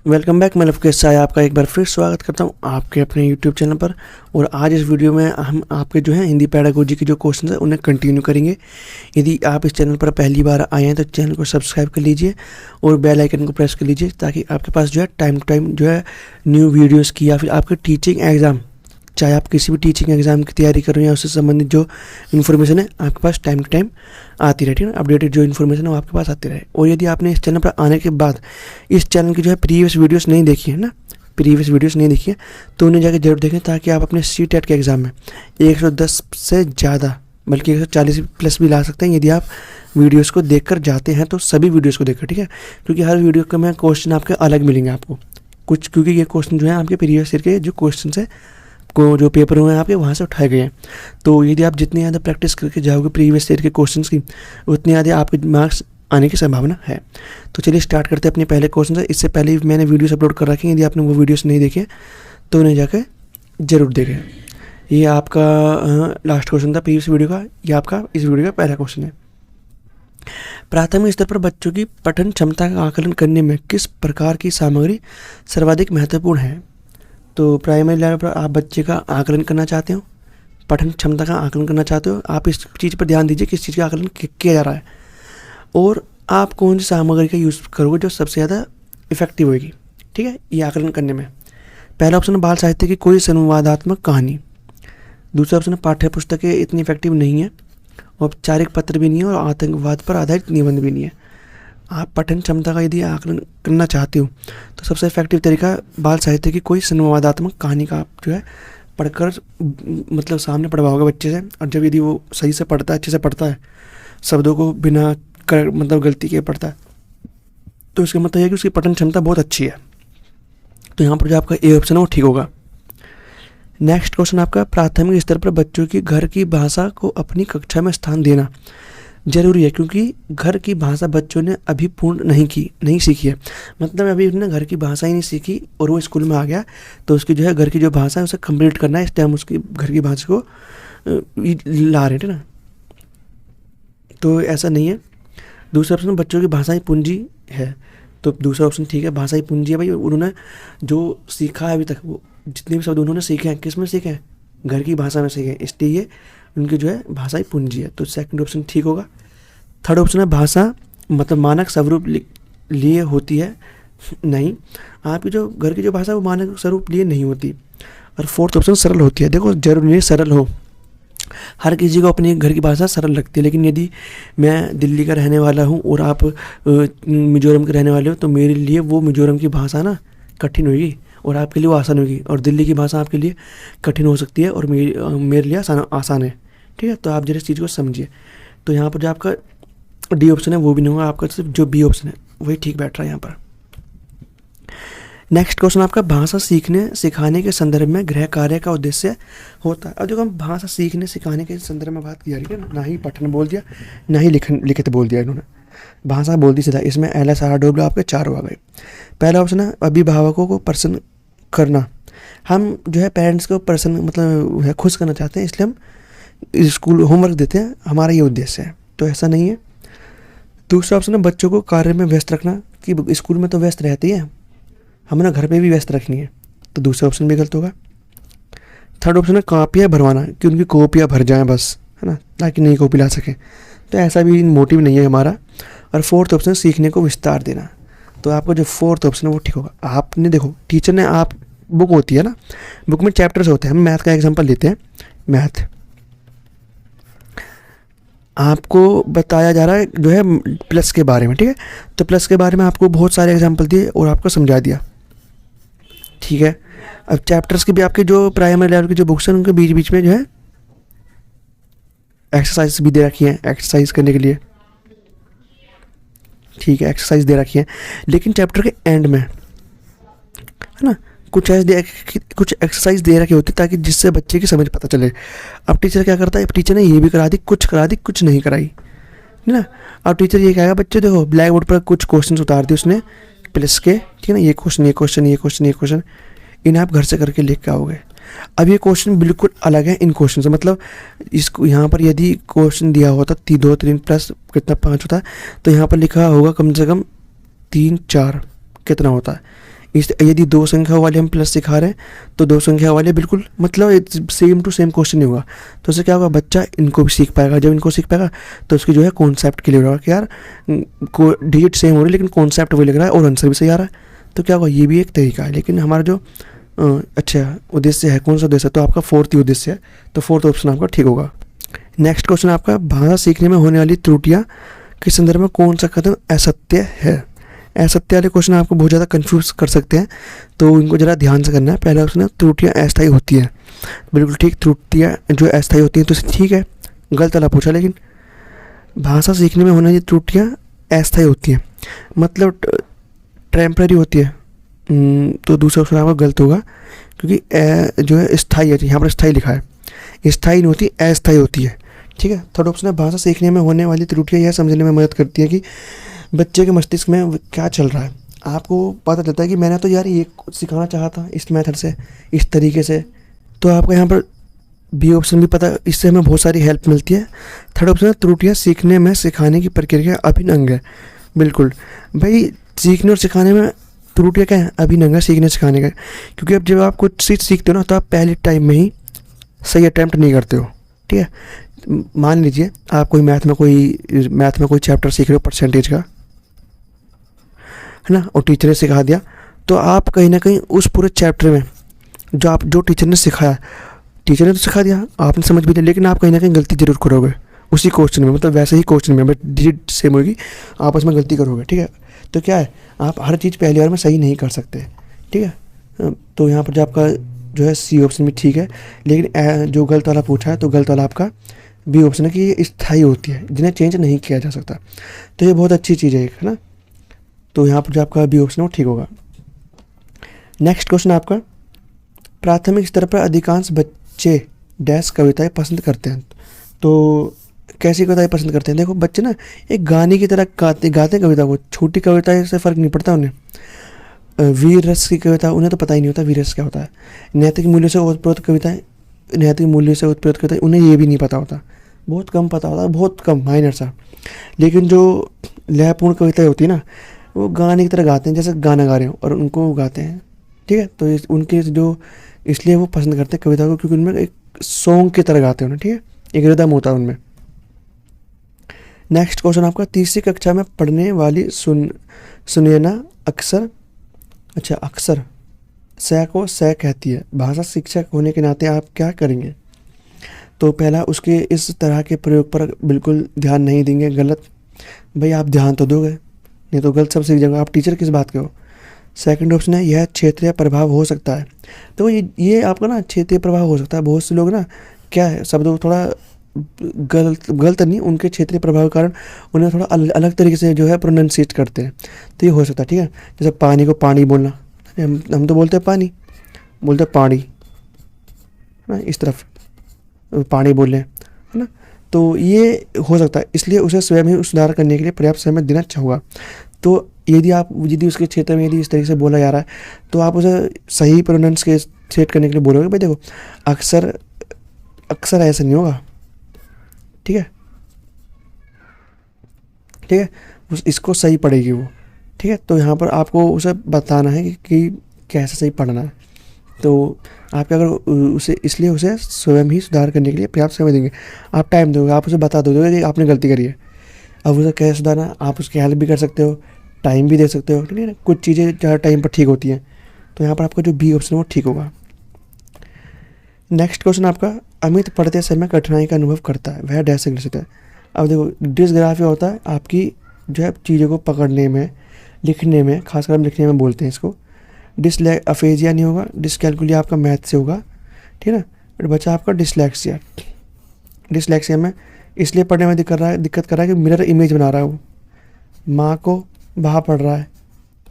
Welcome back. मैं लवकेश साय आपका एक बार फिर स्वागत करता हूं आपके अपने यूट्यूब चैनल पर। और आज इस वीडियो में हम आपके जो है हिंदी पेडागोजी के जो क्वेश्चन है उन्हें कंटिन्यू करेंगे। यदि आप इस चैनल पर पहली बार आए हैं तो चैनल को सब्सक्राइब कर लीजिए और बेल आइकन को प्रेस कर लीजिए ताकि आपके पास जो है टाइम टू टाइम जो है न्यू वीडियोज़ की या फिर आपके टीचिंग एग्ज़ाम, चाहे आप किसी भी टीचिंग एग्ज़ाम की तैयारी कर रहे हैं या उससे संबंधित जो इन्फॉर्मेशन है आपके पास टाइम टू टाइम आती रहे, ठीक है। अपडेटेड जो इन्फॉर्मेशन है वो आपके पास आती रहे। और यदि आपने इस चैनल पर आने के बाद इस चैनल की जो है प्रीवियस वीडियोस नहीं देखी है तो उन्हें जाकर जरूर देखें ताकि आप अपने CTET के एग्ज़ाम में 110 से ज़्यादा बल्कि 140 प्लस भी ला सकते हैं यदि आप वीडियोज़ को देखकर जाते हैं तो सभी वीडियोज़ को देखकर, ठीक है। क्योंकि हर वीडियो के में क्वेश्चन आपके अलग मिलेंगे आपको कुछ, क्योंकि ये क्वेश्चन जो है आपके प्रीवियस ईयर के जो क्वेश्चन है को जो पेपर हुए हैं आपके वहाँ से उठाए गए हैं। तो यदि आप जितनी ज़्यादा प्रैक्टिस करके जाओगे प्रीवियस ईयर के क्वेश्चंस की उतनी ज़्यादा आपके मार्क्स आने की संभावना है। तो चलिए स्टार्ट करते हैं अपने पहले क्वेश्चन से। इससे पहले ही मैंने वीडियोस अपलोड कर रखे हैं, यदि आपने वो वीडियोस नहीं देखे तो उन्हें जाकर ज़रूर देखें। ये आपका लास्ट क्वेश्चन था प्रीवियस वीडियो का, ये आपका इस वीडियो का पहला क्वेश्चन है। प्राथमिक स्तर पर बच्चों की पठन क्षमता का आकलन करने में किस प्रकार की सामग्री सर्वाधिक महत्वपूर्ण है? तो प्राइमरी लेवल पर आप बच्चे का आकलन करना चाहते हो, पठन क्षमता का आकलन करना चाहते हो, आप इस चीज़ पर ध्यान दीजिए किस चीज़ का आकलन किया जा रहा है और आप कौन सी सामग्री का यूज़ करोगे जो सबसे ज़्यादा इफेक्टिव होगी, ठीक है, ये आकलन करने में। पहला ऑप्शन है बाल साहित्य की कोई संवादात्मक कहानी। दूसरा ऑप्शन है पाठ्य पुस्तकें इतनी इफेक्टिव नहीं है, औपचारिक पत्र भी नहीं है और आतंकवाद पर आधारित निबंध भी नहीं है। आप पठन क्षमता का यदि आकलन करना चाहते हो तो सबसे इफेक्टिव तरीका बाल साहित्य की कोई संवादात्मक कहानी का आप जो है पढ़कर मतलब सामने पढ़वाओगे बच्चे से। और जब यदि वो सही से पढ़ता है, अच्छे से पढ़ता है, शब्दों को बिना मतलब गलती के पढ़ता है, तो इसका मतलब है कि उसकी पठन क्षमता बहुत अच्छी है। तो यहाँ पर जो आपका ए ऑप्शन है वो ठीक होगा। नेक्स्ट क्वेश्चन आपका प्राथमिक स्तर पर बच्चों की घर की भाषा को अपनी कक्षा में स्थान देना जरूरी है क्योंकि घर की भाषा बच्चों ने अभी पूर्ण नहीं सीखी है। मतलब अभी उसने घर की भाषा ही नहीं सीखी और वो स्कूल में आ गया तो उसकी जो है घर की जो भाषा है उसे कंप्लीट करना है, इस टाइम उसकी घर की भाषा को ला रहे थे ना, तो ऐसा नहीं है। दूसरा ऑप्शन बच्चों की भाषा ही पूंजी है, तो दूसरा ऑप्शन ठीक है, भाषा ही पूंजी है भाई। उन्होंने जो सीखा है अभी तक, वो जितने भी शब्द उन्होंने सीखे हैं किस में सीखे हैं, घर की भाषा में सीखे हैं, इसलिए ये उनकी जो है भाषा ही पूंजी है। तो सेकंड ऑप्शन ठीक होगा। थर्ड ऑप्शन है भाषा मतलब मानक स्वरूप लिए होती है, नहीं, आपकी जो घर की जो भाषा वो मानक स्वरूप लिए नहीं होती। और फोर्थ ऑप्शन सरल होती है। देखो जरूरी नहीं सरल हो, हर किसी को अपनी घर की भाषा सरल लगती है, लेकिन यदि मैं दिल्ली का रहने वाला हूँ और आप मिजोरम के रहने वाले हो तो मेरे लिए वो मिजोरम की भाषा ना कठिन होगी और आपके लिए वो आसान होगी, और दिल्ली की भाषा आपके लिए कठिन हो सकती है और मेरे लिए आसान है, ठीक है। तो आप जरा इस चीज़ को समझिए। तो यहाँ पर जो आपका डी ऑप्शन है वो भी नहीं होगा, आपका सिर्फ जो बी ऑप्शन है वही ठीक बैठ रहा है यहाँ पर। नेक्स्ट क्वेश्चन आपका भाषा सीखने सिखाने के संदर्भ में गृह कार्य का उद्देश्य होता है। अब देखो हम भाषा सीखने सिखाने के संदर्भ में बात किया, ठीक है ना, ही पठन बोल दिया ना ही लिखित बोल दिया, इन्होंने भाषा बोल दी सीधा। इसमें LSR आपके 4 आ गए। पहला ऑप्शन है अभिभावकों को प्रसन्न करना। हम जो है पेरेंट्स को प्रसन्न मतलब खुश करना चाहते हैं, इसलिए हम स्कूल होमवर्क देते हैं, हमारा ये उद्देश्य है, तो ऐसा नहीं है। दूसरा ऑप्शन है बच्चों को कार्य में व्यस्त रखना, कि स्कूल में तो व्यस्त रहती है, हमें घर पे भी व्यस्त रखनी है, तो दूसरा ऑप्शन भी गलत होगा। थर्ड ऑप्शन है कॉपियाँ भरवाना, कि उनकी कॉपियाँ भर जाएं बस, है ना, ताकि नई कॉपी ला सकें, तो ऐसा भी मोटिव नहीं है हमारा। और फोर्थ ऑप्शन सीखने को विस्तार देना, तो आपका जो फोर्थ ऑप्शन है वो ठीक होगा। आपने देखो टीचर ने आप बुक होती है ना, बुक में चैप्टर्स होते हैं, हम मैथ का एग्जाम्पल लेते हैं। मैथ आपको बताया जा रहा है जो है प्लस के बारे में, ठीक है, तो प्लस के बारे में आपको बहुत सारे एग्जांपल दिए और आपको समझा दिया, ठीक है। अब चैप्टर्स के भी आपके जो प्राइमरी लेवल की जो बुक्स हैं उनके बीच बीच में जो है एक्सरसाइज भी दे रखी है, एक्सरसाइज करने के लिए, ठीक है, एक्सरसाइज दे रखी है। लेकिन चैप्टर के एंड में, है ना, कुछ एक्सरसाइज दे रखे होते ताकि जिससे बच्चे की समझ पता चले। अब टीचर क्या करता है, टीचर ने ये भी करा दी, कुछ नहीं कराई, है ना। अब टीचर ये कहेगा बच्चे देखो ब्लैक बोर्ड पर कुछ क्वेश्चन उतार दिए उसने प्लस के, ठीक है ना, ये क्वेश्चन इन्हें आप घर से करके लिख के आओगे। अब ये क्वेश्चन बिल्कुल अलग है इन क्वेश्चन से, मतलब इसको यहाँ पर यदि क्वेश्चन दिया होता 2 3 प्लस कितना 5 होता है, तो यहाँ पर लिखा होगा कम से कम 3 4 कितना होता है, इस यदि दो संख्या वाले हम प्लस सिखा रहे हैं तो दो संख्या वाले बिल्कुल मतलब सेम टू सेम क्वेश्चन नहीं होगा। तो उससे क्या होगा, बच्चा इनको भी सीख पाएगा। जब इनको सीख पाएगा तो उसकी जो है कॉन्सेप्ट क्लियर होगा कि यार को डिजिट सेम हो रही है लेकिन कॉन्सेप्ट वही लग रहा है और आंसर भी सही आ रहा है। तो क्या होगा, ये भी एक तरीका है। लेकिन हमारा जो अच्छा उद्देश्य है, कौन सा उद्देश्य है, तो आपका फोर्थ ही उद्देश्य है, तो फोर्थ ऑप्शन आपका ठीक होगा। नेक्स्ट क्वेश्चन आपका, भाषा सीखने में होने वाली त्रुटियाँ के संदर्भ में कौन सा कदम असत्य है। असत्य वाले क्वेश्चन आपको बहुत ज़्यादा कंफ्यूज कर सकते हैं, तो इनको ज़रा ध्यान से करना है। पहला ऑप्शन है त्रुटियाँ अस्थायी होती हैं, बिल्कुल ठीक। त्रुटियाँ जो अस्थायी होती हैं तो ठीक है, गलत वाला पूछा। लेकिन भाषा सीखने में होने वाली त्रुटियाँ अस्थायी होती हैं मतलब टेम्पररी होती है, तो दूसरा ऑप्शन आपका गलत होगा, क्योंकि जो है स्थायी है, यहाँ पर स्थायी लिखा है, स्थायी नहीं होती, अस्थायी होती है। ठीक है। थर्ड ऑप्शन है भाषा सीखने में होने वाली त्रुटियाँ यह समझने में मदद करती है कि बच्चे के मस्तिष्क में क्या चल रहा है। आपको पता चलता है कि मैंने तो यार ये सिखाना चाहा था इस मेथड से, इस तरीके से, तो आपको यहाँ पर बी ऑप्शन भी पता, इससे हमें बहुत सारी हेल्प मिलती है। थर्ड ऑप्शन है त्रुटियाँ सीखने में सिखाने की प्रक्रिया अभिन्न अंग है। बिल्कुल भाई, सीखने और सिखाने में त्रुटियाँ क्या है, अभिन्न अंग है सीखने सिखाने का। क्योंकि अब जब आप कुछ चीज़ सीखते हो ना तो आप पहले टाइम में ही सही अटैम्प्ट नहीं करते हो। ठीक है। मान लीजिए आप कोई मैथ में कोई चैप्टर सीख रहे हो परसेंटेज का, है ना, और टीचर ने सिखा दिया, तो आप कहीं ना कहीं उस पूरे चैप्टर में जो टीचर ने सिखाया, टीचर ने तो सिखा दिया, आपने समझ भी लिया, लेकिन आप कहीं ना कहीं गलती जरूर करोगे उसी क्वेश्चन में, मतलब वैसे ही क्वेश्चन में, बट डिजिट सेम होगी, आप उसमें गलती करोगे। ठीक है। तो क्या है, आप हर चीज़ पहली बार में सही नहीं कर सकते। ठीक है। तो यहाँ पर जो आपका जो है सी ऑप्शन भी ठीक है, लेकिन जो गलत वाला पूछा है तो गलत वाला आपका बी ऑप्शन है कि ये स्थायी होती है, जिन्हें चेंज नहीं किया जा सकता। तो ये बहुत अच्छी चीज़ है एक, है ना। तो यहाँ पर जो आपका बी ऑप्शन है वो ठीक होगा। नेक्स्ट क्वेश्चन आपका, प्राथमिक स्तर पर अधिकांश बच्चे डैश कविताएं पसंद करते हैं। तो कैसी कविताएं पसंद करते हैं, देखो बच्चे ना एक गाने की तरह गाते हैं कविता को। छोटी कविताएं से फ़र्क नहीं पड़ता उन्हें। वीर रस की कविता उन्हें तो पता ही नहीं होता वीर रस क्या होता है। नैतिक मूल्यों से ओतप्रोत कविताएं, उन्हें ये भी नहीं पता होता, बहुत कम पता होता है, बहुत कम, माइनर सा। लेकिन जो लयपूर्ण कविताएं होती है ना, वो गाने की तरह गाते हैं, जैसे गाना गा रहे हो और उनको गाते हैं। ठीक है। तो उनके जो इसलिए वो पसंद करते हैं कविता को, क्योंकि उनमें एक सॉन्ग की तरह गाते हैं उन्हें। ठीक है। एक रिदम होता है उनमें। नेक्स्ट क्वेश्चन आपका, तीसरी कक्षा में पढ़ने वाली सुनिए ना अक्सर, अच्छा अक्सर स को स कहती है, भाषा शिक्षक होने के नाते आप क्या करेंगे। तो पहला, उसके इस तरह के प्रयोग पर बिल्कुल ध्यान नहीं देंगे, गलत। भाई आप ध्यान तो दोगे, नहीं तो गलत सब सीख जाएंगे, आप टीचर किस बात के हो। सेकंड ऑप्शन है यह क्षेत्रीय प्रभाव हो सकता है। तो ये आपका ना क्षेत्रीय प्रभाव हो सकता है। बहुत से लोग ना क्या है, शब्दों थोड़ा गलत नहीं, उनके क्षेत्रीय प्रभाव के कारण उन्हें थोड़ा अलग तरीके से जो है प्रोनाउंसिएट करते हैं, तो ये हो सकता है। ठीक है। जैसे पानी को पानी बोलना, हम तो बोलते हैं पानी, बोलते हैं पानी, है ना, इस तरफ पानी बोल रहे हैं, है ना। तो ये हो सकता है, इसलिए उसे स्वयं ही सुधार करने के लिए पर्याप्त समय देना चाहूँगा। तो यदि उसके क्षेत्र में यदि इस तरीके से बोला जा रहा है तो आप उसे सही प्रोनाउंसिएट करने के लिए बोलोगे। भाई देखो अक्सर ऐसा नहीं होगा। ठीक है। ठीक है। इसको सही पढ़ेगी वो। ठीक है। तो यहाँ पर आपको उसे बताना है कि कैसे सही पढ़ना है। तो आप क्या करो, इसलिए उसे स्वयं ही सुधार करने के लिए पर्याप्त समय देंगे। आप टाइम दोगे, आप उसे बता दोगे कि आपने गलती करी है, अब उसे कैसे सुधारना, आप उसकी हेल्प भी कर सकते हो, टाइम भी दे सकते हो। ठीक है ना। कुछ चीज़ें ज़्यादा टाइम पर ठीक होती हैं, तो यहाँ पर आपका जो बी ऑप्शन है वो ठीक होगा। नेक्स्ट क्वेश्चन आपका, अमित पढ़ते समय कठिनाई का अनुभव करता है, वह डैश से ग्रसित है। अब देखो डिस्ग्राफिया होता है आपकी जो है चीज़ों को पकड़ने में, लिखने में, खासकर हम लिखने में बोलते हैं इसको। अफेजिया नहीं होगा, डिसकैलकुलिया आपका मैथ से होगा। ठीक है ना। फिर बचा आपका डिसलेक्सिया में इसलिए पढ़ने में दिक्कत कर रहा है कि मिरर इमेज बना रहा है वो। माँ को बहा पढ़ रहा है,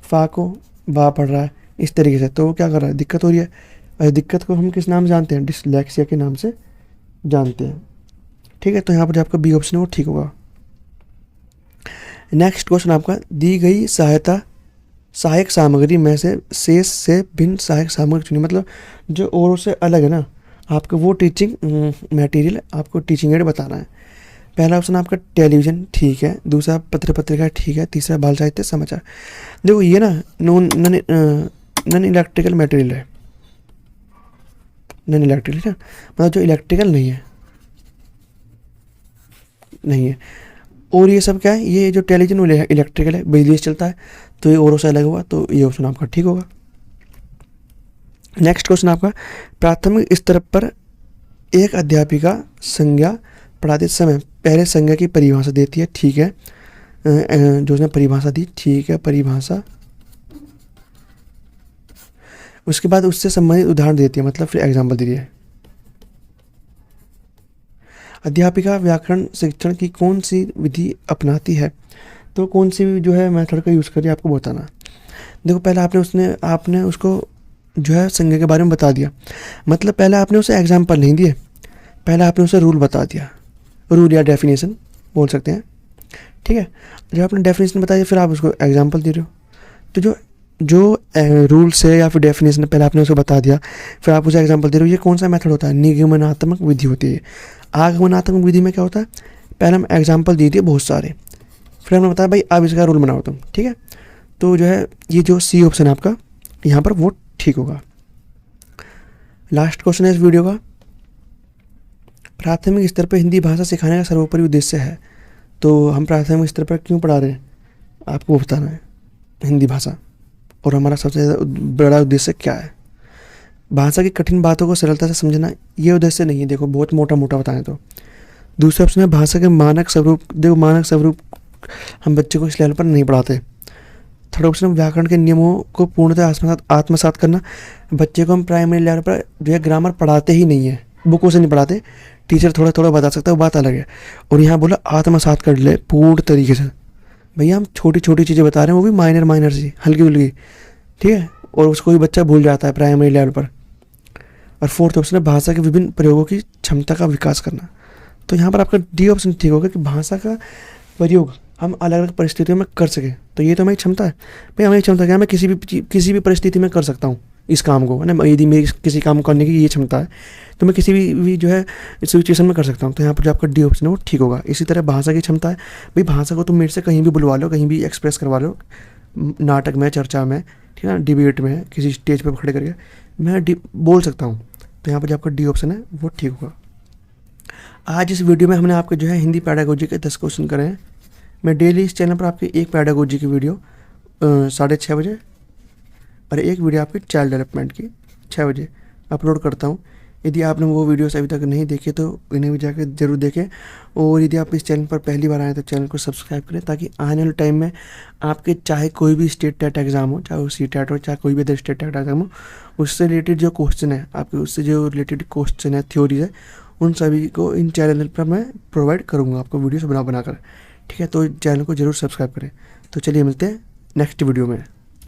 फा को बा पढ़ रहा है, इस तरीके से, तो वो क्या कर रहा है, दिक्कत हो रही है। और दिक्कत को हम किस नाम से जानते हैं, डिसलेक्सिया के नाम से जानते हैं। ठीक है। तो यहाँ पर जो आपका बी ऑप्शन है वो ठीक होगा। नेक्स्ट क्वेश्चन आपका, दी गई सहायक सामग्री में से शेष से भिन्न सहायक सामग्री चुनिए। मतलब जो और से अलग है ना, आपको वो टीचिंग मटेरियल, आपको टीचिंग एड बताना है। पहला ऑप्शन आपका टेलीविज़न, ठीक है। दूसरा पत्र पत्रिका, ठीक है। तीसरा बाल साहित्य समाचार। देखो ये ना नॉन इलेक्ट्रिकल मटेरियल है, नॉन इलेक्ट्रिकल, क्या मतलब जो इलेक्ट्रिकल नहीं है, नहीं है। और ये सब क्या है, ये जो टेलीजन वो इलेक्ट्रिकल है, बिजली से चलता है, तो ये और से अलग हुआ, तो ये ऑप्शन आपका ठीक होगा। नेक्स्ट क्वेश्चन आपका, प्राथमिक स्तर पर एक अध्यापिका संज्ञा पढ़ाते समय पहले संज्ञा की परिभाषा देती है, ठीक है, जो उसने परिभाषा दी, ठीक है, परिभाषा, उसके बाद उससे संबंधित उदाहरण देती है, मतलब फिर एग्जाम्पल दे रही है। अध्यापिका व्याकरण शिक्षण की कौन सी विधि अपनाती है, तो कौन सी जो है मेथड का यूज़ करिए आपको बताना। देखो पहले आपने उसको जो है संज्ञा के बारे में बता दिया, मतलब पहले आपने उसे एग्जाम्पल नहीं दिए, पहले आपने उसे रूल बता दिया, रूल या डेफिनेशन बोल सकते हैं, ठीक है। जब आपने डेफिनेशन बताया फिर आप उसको एग्जाम्पल दे रहे हो, तो जो रूल्स है या फिर डेफिनेशन पहले आपने उसको बता दिया, फिर आप उसे एग्जाम्पल दे रहे हो, ये कौन सा मेथड होता है, निगमनात्मक विधि होती है। आगमनात्मक विधि में क्या होता है, पहले हम एग्जाम्पल दे दिए बहुत सारे, फिर हमने बताया भाई अब इसका रूल बनाओ तुम, ठीक है। तो जो है ये जो सी ऑप्शन है आपका यहाँ पर वो ठीक होगा। लास्ट क्वेश्चन है इस वीडियो का, प्राथमिक स्तर पर हिंदी भाषा सिखाने का सर्वोपरि उद्देश्य है, तो हम प्राथमिक स्तर पर क्यों पढ़ा रहे हैं आपको बताना है हिंदी भाषा, और हमारा सबसे ज़्यादा बड़ा उद्देश्य क्या है। भाषा की कठिन बातों को सरलता से समझना, ये उद्देश्य नहीं है, देखो बहुत मोटा मोटा बताएं तो। दूसरा ऑप्शन है भाषा के मानक स्वरूप, देखो मानक स्वरूप हम बच्चे को इस लेवल पर नहीं पढ़ाते। थर्ड ऑप्शन व्याकरण के नियमों को पूर्णतः आत्मसात करना, बच्चे को हम प्राइमरी लेवल पर जो है ग्रामर पढ़ाते ही नहीं है, बुकों से नहीं पढ़ाते, टीचर थोड़ा थोड़ा बता सकता है, वो बात अलग है। और यहाँ बोला आत्मसात कर ले पूर्ण तरीके से, भैया हम छोटी छोटी चीज़ें बता रहे हैं, वो भी माइनर सी हल्की फुल्की, ठीक है, और उसको भी बच्चा भूल जाता है प्राइमरी लेवल पर। और फोर्थ ऑप्शन है भाषा के विभिन्न प्रयोगों की क्षमता का विकास करना, तो यहाँ पर आपका डी ऑप्शन ठीक होगा कि भाषा का प्रयोग हम अलग अलग परिस्थितियों में कर सकें, तो ये तो हमारी क्षमता है भाई, हमारी क्षमता क्या है, मैं किसी भी परिस्थिति में कर सकता हूँ इस काम को, है ना। यदि मेरी किसी काम को करने की ये क्षमता है तो मैं किसी भी जो है सिचुएशन में कर सकता हूँ, तो यहाँ पर जो आपका डी ऑप्शन है वो ठीक होगा। इसी तरह भाषा की क्षमता है, भाई भाषा को तुम मेरे से कहीं भी बुलवा लो, कहीं भी एक्सप्रेस करवा लो, नाटक में, चर्चा में, ठीक है ना, डिबेट में, किसी स्टेज पर खड़े करके मैं बोल सकता हूँ, तो यहाँ पर जो आपका डी ऑप्शन है वो ठीक होगा। आज इस वीडियो में हमने आपके जो है हिंदी पैडागोजी के 10 क्वेश्चन करे हैं। मैं डेली इस चैनल पर आपकी एक पैडागोजी की वीडियो 6:30 बजे और एक वीडियो आपकी चाइल्ड डेवलपमेंट की 6 बजे अपलोड करता हूँ। यदि आपने वो वीडियोस अभी तक नहीं देखे तो इन्हें भी जाकर जरूर देखें, और यदि आप इस चैनल पर पहली बार आए तो चैनल को सब्सक्राइब करें, ताकि आने वाले टाइम में आपके चाहे कोई भी स्टेट टेट एग्ज़ाम हो, चाहे वो CTET हो, चाहे कोई भी अदर स्टेट टेट एग्ज़ाम हो, उससे रिलेटेड जो क्वेश्चन है आपके, उससे जो रिलेटेड क्वेश्चन है, थ्योरीज है, उन सभी को इन चैनल पर मैं प्रोवाइड करूँगा आपको वीडियोस बनाकर, ठीक है। तो चैनल को जरूर सब्सक्राइब करें। तो चलिए मिलते हैं नेक्स्ट वीडियो में।